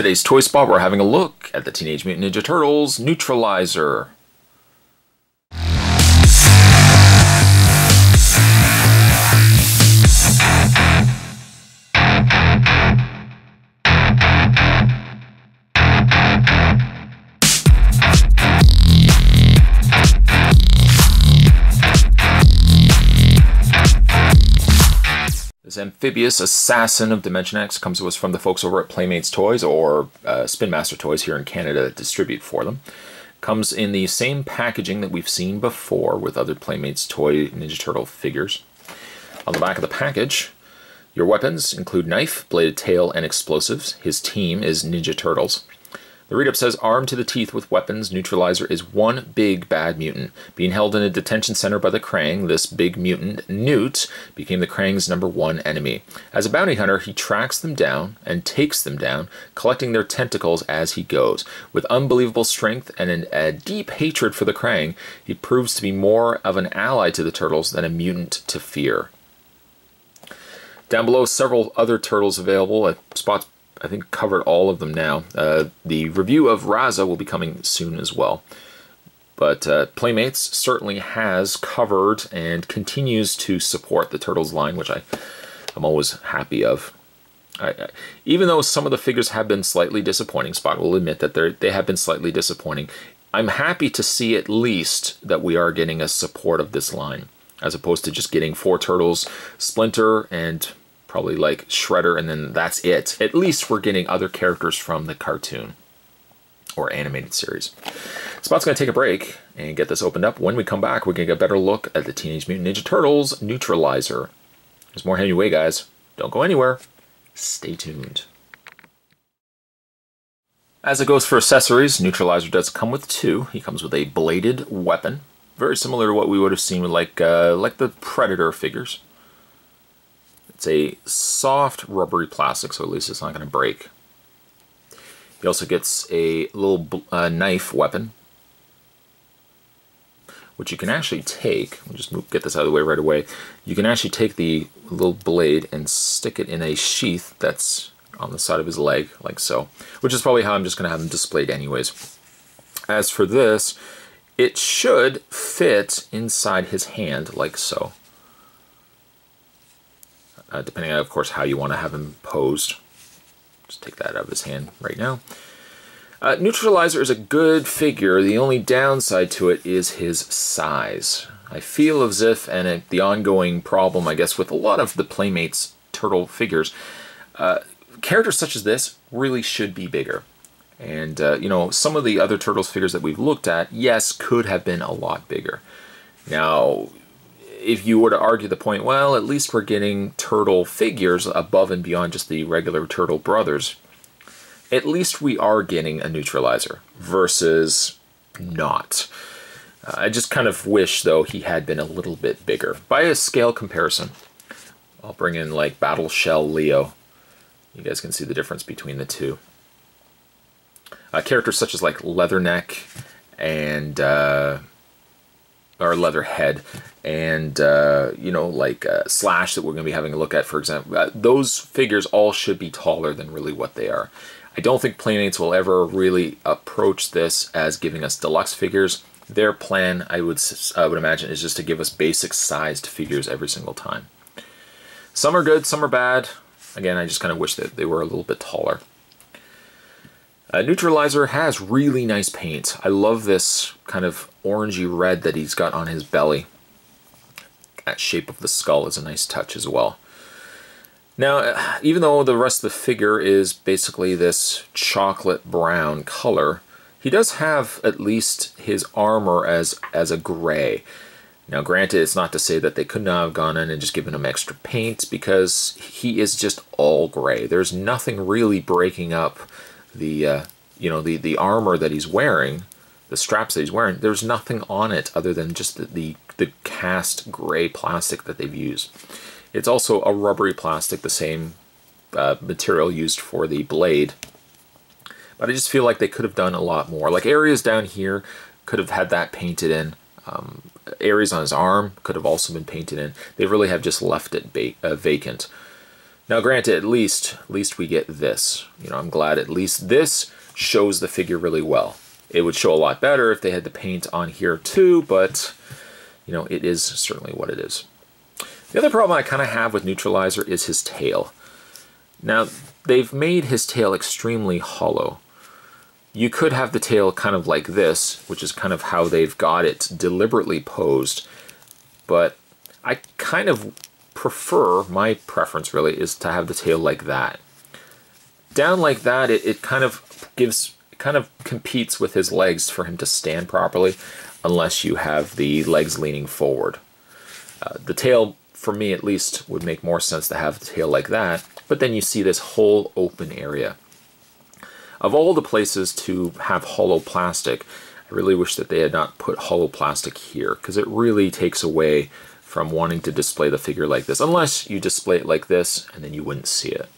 Today's Toy Spot, we're having a look at the Teenage Mutant Ninja Turtles Newtralizer. This amphibious assassin of Dimension X comes to us from the folks over at Playmates Toys, or Spin Master Toys here in Canada that distribute for them. Comes in the same packaging that we've seen before with other Playmates toy Ninja Turtle figures. On the back of the package, your weapons include knife, bladed tail, and explosives. His team is Ninja Turtles. The read-up says, armed to the teeth with weapons, Newtralizer is one big bad mutant. Being held in a detention center by the Krang, this big mutant, Newt, became the Krang's #1 enemy. As a bounty hunter, he tracks them down and takes them down, collecting their tentacles as he goes. With unbelievable strength and a deep hatred for the Krang, he proves to be more of an ally to the Turtles than a mutant to fear. Down below, several other Turtles available. Spot's I think covered all of them now. The review of Raza will be coming soon as well. But Playmates certainly has covered and continues to support the Turtles line, which I'm always happy of. Even though some of the figures have been slightly disappointing, Spot will admit that they have been slightly disappointing, I'm happy to see at least that we are getting a support of this line, as opposed to just getting 4 Turtles, Splinter, and probably like Shredder, and then that's it. At least we're getting other characters from the cartoon or animated series. Spot's going to take a break and get this opened up. When we come back, we're going to get a better look at the Teenage Mutant Ninja Turtles Newtralizer. There's more heading your way, guys. Don't go anywhere. Stay tuned. As it goes for accessories, Newtralizer does come with 2. He comes with a bladed weapon, very similar to what we would have seen with like the Predator figures. It's a soft rubbery plastic, so at least it's not going to break. He also gets a little knife weapon, which you can actually take. We'll just get this out of the way right away. You can actually take the little blade and stick it in a sheath that's on the side of his leg, like so, which is probably how I'm just going to have him displayed anyways. As for this, it should fit inside his hand, like so. Depending on, of course, how you want to have him posed. Just take that out of his hand right now. Newtralizer is a good figure. The only downside to it is his size. I feel as if, and the ongoing problem, I guess, with a lot of the Playmates Turtle figures, characters such as this really should be bigger. And, you know, some of the other Turtles figures that we've looked at, yes, could have been a lot bigger. Now, if you were to argue the point, well, at least we're getting Turtle figures above and beyond just the regular Turtle brothers, at least we are getting a Newtralizer versus not. I just kind of wish, though, he had been a little bit bigger. By a scale comparison, I'll bring in like Battle Shell Leo. You guys can see the difference between the two. Characters such as like Leatherneck and or Leatherhead, and you know, like Slash that we're going to be having a look at, for example. Those figures all should be taller than really what they are. I don't think Playmates will ever really approach this as giving us deluxe figures. Their plan, I would imagine, is just to give us basic sized figures every single time. Some are good, some are bad. Again, I just kind of wish that they were a little bit taller. Newtralizer has really nice paint. I love this kind of orangey red that he's got on his belly. That shape of the skull is a nice touch as well. Now, even though the rest of the figure is basically this chocolate brown color, he does have at least his armor as a gray. Now, granted, it's not to say that they could not have gone in and just given him extra paint, because he is just all gray. There's nothing really breaking up the you know, the armor that he's wearing, the straps that he's wearing. There's nothing on it other than just the cast gray plastic that they've used. It's also a rubbery plastic, the same material used for the blade. But I just feel like they could have done a lot more. Like areas down here could have had that painted in. Areas on his arm could have also been painted in. They really have just left it vacant. Now granted, at least we get this. You know, I'm glad at least this shows the figure really well. It would show a lot better if they had the paint on here too, but you know, it is certainly what it is. The other problem I kind of have with Newtralizer is his tail. Now, they've made his tail extremely hollow. You could have the tail kind of like this, which is kind of how they've got it deliberately posed, but I kind of prefer, my preference really, is to have the tail like that. Down like that, it kind of competes with his legs for him to stand properly, unless you have the legs leaning forward. The tail, for me at least, would make more sense to have the tail like that, but then you see this whole open area. Of all the places to have hollow plastic, I really wish that they had not put hollow plastic here, because it really takes away from wanting to display the figure like this, unless you display it like this, and then you wouldn't see it.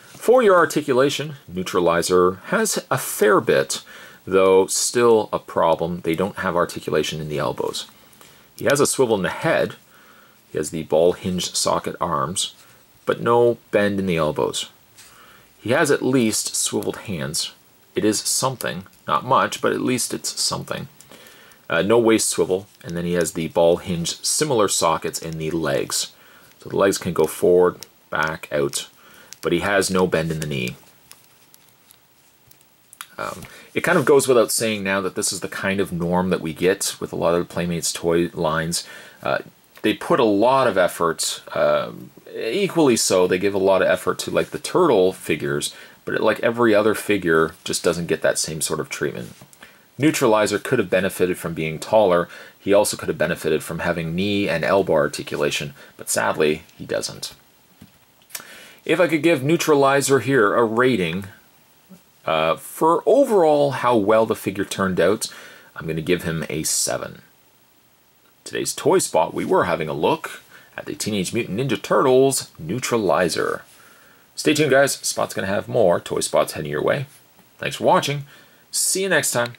For your articulation, Newtralizer has a fair bit, though still a problem. They don't have articulation in the elbows. He has a swivel in the head, he has the ball hinge socket arms, but no bend in the elbows. He has at least swiveled hands. It is something, not much, but at least it's something. No waist swivel, and then he has the ball hinge similar sockets in the legs. So the legs can go forward, back, out, but he has no bend in the knee. It kind of goes without saying now that this is the kind of norm that we get with a lot of the Playmates toy lines. They put a lot of effort, equally so, they give a lot of effort to like the turtle figures, but like every other figure just doesn't get that same sort of treatment. Newtralizer could have benefited from being taller. He also could have benefited from having knee and elbow articulation, but sadly, he doesn't. If I could give Newtralizer here a rating for overall how well the figure turned out, I'm going to give him a 7. Today's Toy Spot, we were having a look at the Teenage Mutant Ninja Turtles Newtralizer. Stay tuned, guys. Spot's going to have more Toy Spots heading your way. Thanks for watching. See you next time.